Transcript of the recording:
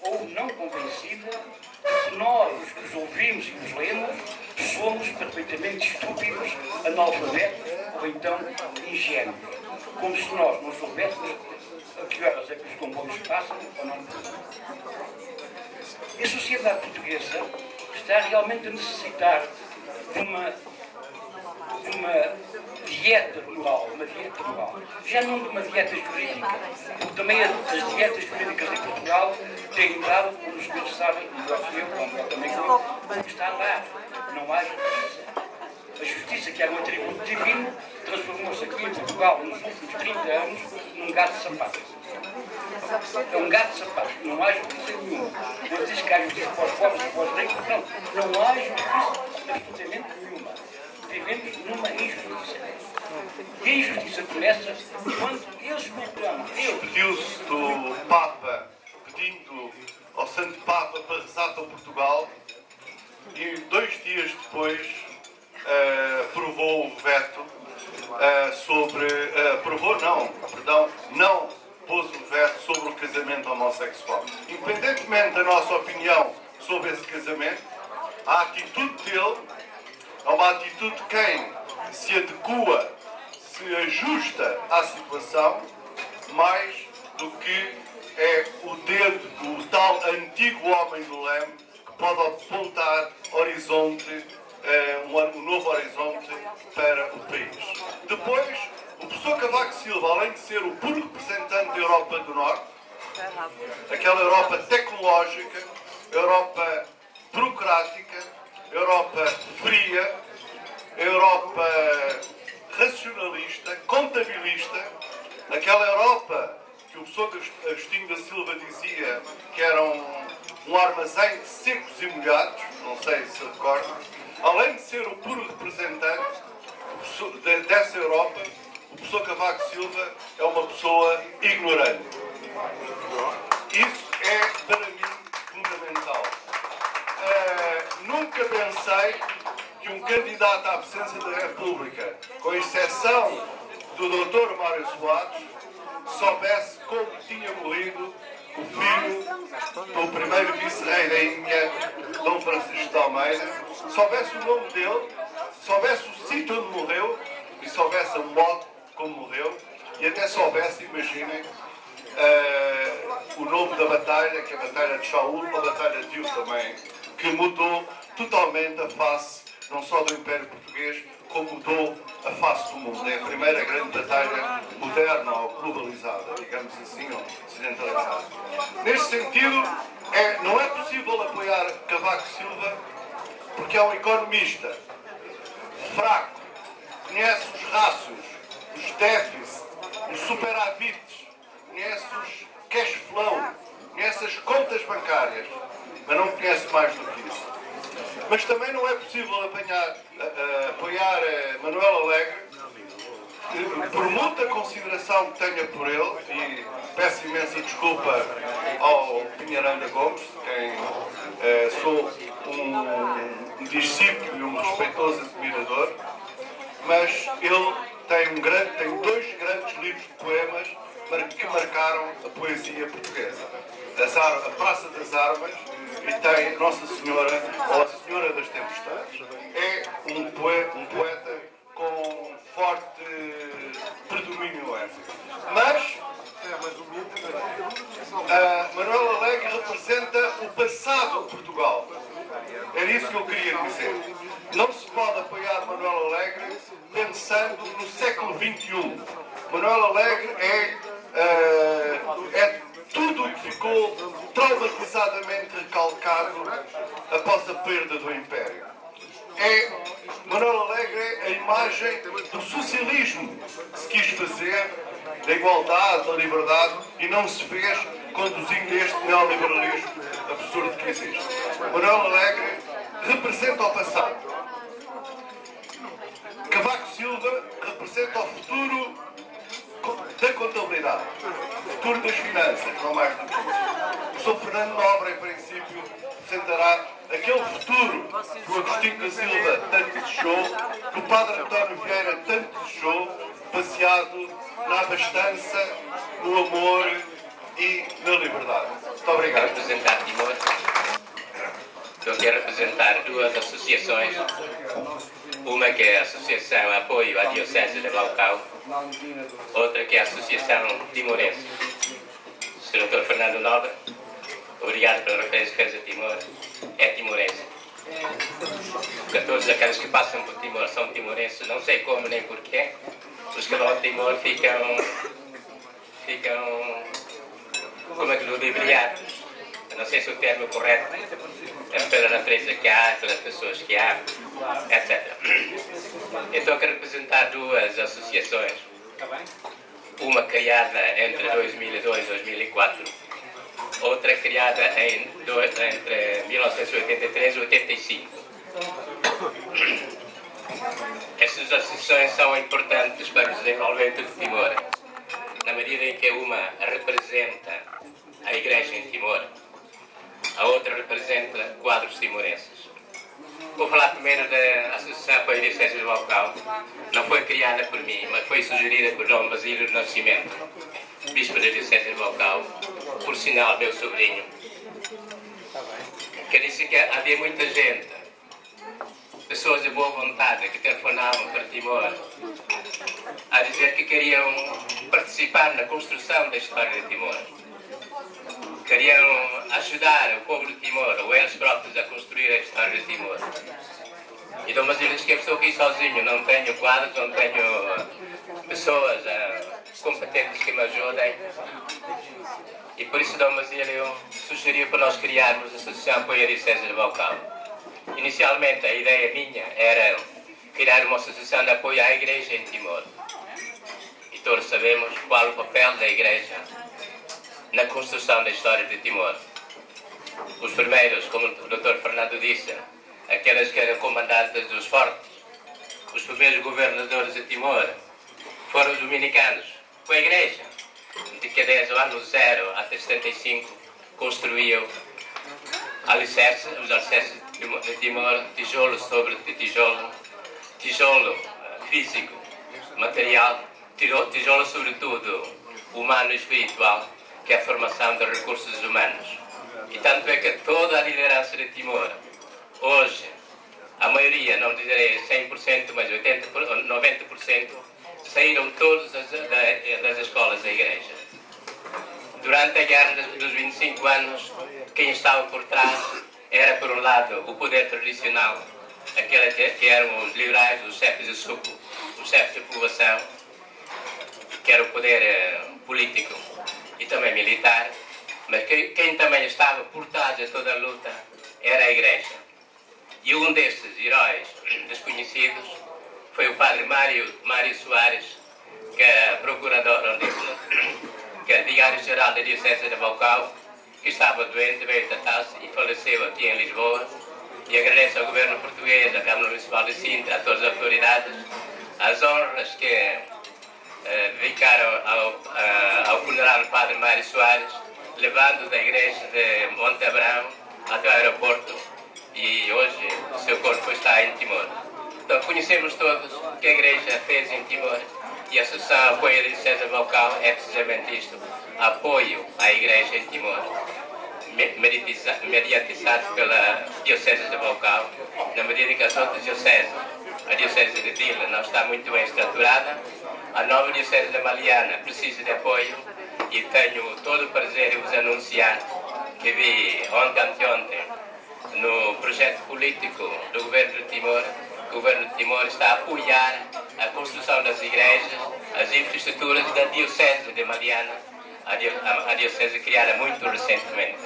ou não convencida de que nós, os que os ouvimos e os lemos, somos perfeitamente estúpidos, analfabetos ou então ingênuos. Como se nós não soubéssemos a que horas é que os comboios passam ou não. E a sociedade portuguesa está realmente a necessitar de uma dieta moral, já não de uma dieta jurídica, porque também as dietas jurídicas em Portugal têm dado, como os senhores sabem, melhor que eu, completamente o que está a dar. Não há justiça. A justiça, que era um atributo divino, transformou-se aqui em Portugal nos últimos 30 anos num gato de sapato. É um gato de sapato, não há justiça nenhuma. Não diz que há justiça para os pobres e para os ricos, não há justiça absolutamente nenhuma. Vivemos numa injustiça. E a injustiça começa quando eles proclamam. Despediu-se do Papa, pedindo ao Santo Papa para rezar para Portugal, e 2 dias depois aprovou o veto não pôs o veto sobre o casamento homossexual. Independentemente da nossa opinião sobre esse casamento, a atitude dele é uma atitude de quem se adequa, se ajusta à situação, mais do que é o dedo do tal antigo homem do leme que pode apontar horizonte, um novo horizonte para o país. Depois, o professor Cavaco Silva, além de ser o puro representante da Europa do Norte, aquela Europa tecnológica, Europa burocrática, Europa fria, Europa racionalista, contabilista, aquela Europa que o professor Agostinho da Silva dizia que era um armazém de secos e molhados, não sei se recordam, além de ser o puro representante dessa Europa, o professor Cavaco Silva é uma pessoa ignorante. Isso é, para mim, fundamental. Nunca pensei que um candidato à presidência da República, com exceção do Dr. Mário Soares, soubesse como tinha morrido o filho do primeiro vice-rei da Índia, Dom Francisco de Almeida, soubesse o nome dele, soubesse o sítio onde morreu e soubesse a modo como morreu, e até soubesse, imaginem, o nome da batalha, que é a Batalha de Shaul, a Batalha de Yu também, que mudou totalmente a face, não só do Império Português, como mudou a face do mundo. É a primeira grande batalha moderna ou globalizada, digamos assim, ou ocidentalizada. Neste sentido, não é possível apoiar Cavaco Silva porque é um economista fraco, conhece os rácios, os déficits, os superavites, conhece os cash flow, conhece as contas bancárias, mas não conhece mais do que isso. Mas também não é possível apoiar Manuel Alegre, por muita consideração que tenha por ele, e peço imensa desculpa ao Pinheiranda Gomes, quem sou um discípulo e um respeitoso admirador, mas ele tem 2 grandes livros de poemas que marcaram a poesia portuguesa. A Praça das Armas, e tem Nossa Senhora, ou a Senhora das Tempestades. É um poeta com forte predomínio étnico. Mas Manuel Alegre representa o passado de Portugal. Era isso que eu queria dizer. Não se pode apoiar Manuel Alegre pensando no século XXI. Manuel Alegre é tudo o que ficou traumatizadamente recalcado após a perda do Império. Manuel Alegre é a imagem do socialismo que se quis fazer, da igualdade, da liberdade, e não se fez conduzindo este neoliberalismo absurdo que existe. Manuel Alegre representa o passado. Cavaco Silva representa o futuro da contabilidade, o futuro das finanças, não mais do que isso. O Sr. Fernando Nobre, em princípio, representará aquele futuro que o Agostinho da Silva tanto desejou, que o Padre António Vieira tanto desejou, baseado na abastança, no amor e na liberdade. Muito obrigado. Representar Timor. Estou aqui a representar duas associações. Uma que é a Associação Apoio à Diocese de Baucau, outra que é a Associação Timorense. Sr. Dr. Fernando Nobre, obrigado pela referência que fez a Timor. É timorense. Porque todos aqueles que passam por Timor são timorenses, não sei como nem porquê. Os que vão a Timor ficam como é que ludibriados. Não sei se o termo correto é pela natureza que há, pelas pessoas que há, etc. Eu estou aqui a representar duas associações. Uma criada entre 2002 e 2004, outra criada entre 1983 e 85. Essas associações são importantes para o desenvolvimento de Timor, na medida em que uma representa a Igreja em Timor, a outra representa quadros timorenses. Vou falar primeiro da Associação Apoio à Diocese de Baucau. Não foi criada por mim, mas foi sugerida por Dom Basílio do Nascimento, Bispo da Diocese de Baucau, por sinal meu sobrinho, que disse que havia muita gente, pessoas de boa vontade, que telefonavam para Timor, a dizer que queriam participar na construção da história de Timor. Queriam ajudar o povo de Timor, ou eles próprios, a construir a história de Timor. E Dom Basílio disse que eu estou aqui sozinho, não tenho quadros, não tenho pessoas competentes que me ajudem. E por isso Dom Basílio sugeriu para nós criarmos a Associação Apoio à Diocese de Baucau. Inicialmente a ideia minha era criar uma associação de apoio à Igreja em Timor. E todos sabemos qual o papel da Igreja na construção da história de Timor. Os primeiros, como o Dr. Fernando disse, aquelas que eram comandadas dos fortes, os primeiros governadores de Timor foram os dominicanos, com a Igreja, de que desde o ano 0 até 75 construíam os alicerces de Timor, tijolo sobre tijolo, tijolo físico, material, tijolo sobretudo humano e espiritual, que é a formação de recursos humanos. E tanto é que toda a liderança de Timor, hoje, a maioria, não direi 100%, mas 80%, 90%, saíram todos das escolas da Igreja. Durante a Guerra dos 25 anos, quem estava por trás era, por um lado, o poder tradicional, aqueles que eram os liberais, os chefes de suco, os chefes de povoação, que era o poder político e também militar, mas quem também estava por trás de toda a luta era a Igreja. E um desses heróis desconhecidos foi o padre Mário Soares, que é procurador, que é vigário-geral da Diocese de Baucau, que estava doente, veio tratar-se e faleceu aqui em Lisboa. E agradeço ao governo português, à Câmara Municipal de Sintra, a todas as autoridades, as honras que dedicaram ao funeral do padre Mário Soares, levando da igreja de Monte Abrão até o aeroporto, e hoje o seu corpo está em Timor. Então conhecemos todos o que a igreja fez em Timor, e a Associação Apoio à Diocese de Baucau é precisamente isto: apoio à igreja em Timor, mediatizado pela Diocese de Baucau, na medida em que as outras dioceses, a Diocese de Dila não está muito bem estruturada, a nova Diocese de Maliana precisa de apoio, e tenho todo o prazer em vos anunciar que vi anteontem, no projeto político do governo de Timor, o governo de Timor está a apoiar a construção das igrejas, as infraestruturas da Diocese de Maliana, a Diocese criada muito recentemente.